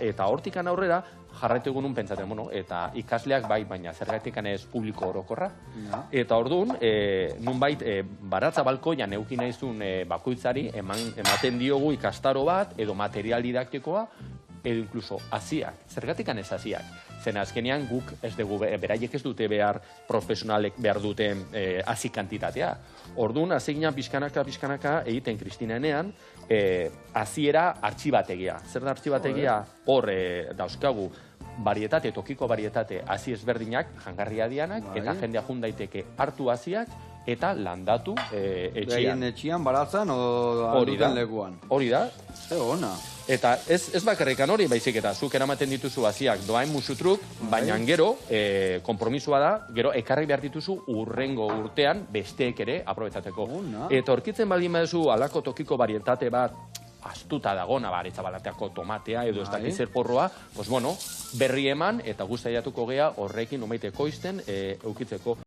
Eta hortikan aurrera, jarraitu egun pentsatzen, eta ikasleak bai, baina zergatikan ez publiko orokorra. Eta orduan, nunbait, baratza balkoian eukin naizun bakoitzari, ematen diogu ikastaro bat, edo material didaktikoa, edo inkluso hasiak. Zergatikan ez hasiak. Zen azkenean guk ez dugu, beraiek ez dute behar, profesionalek behar duten hasi kantitatea. Orduan, hasi ginen pixkanaka egiten Kristinaenean, hasiera artxibategia. Zer da artxibategia? Hor dauzkagu tokiko barietate hasi ezberdinak, jangarria dianak, eta jendea jun daiteke hartu hasiak, eta landatu etxian. Begin etxian, baratzan, o duten lekuan. Hori da. Ze ona. Eta ez bakarrikan hori, baizik eta zuk eramaten dituzu hasiak doain musutruk, baina gero, konpromisua da, gero ekarri behar dituzu urrengo urtean besteek ere aprobetzatzeko. Eta orkitzen baldin baduzu alako tokiko barietate bat astuta dagona, baretxabalateako tomatea edo ez dakiz zer porroa, berri eman eta guztaiatuko gea horrekin nomaiteko izten eukitzeko.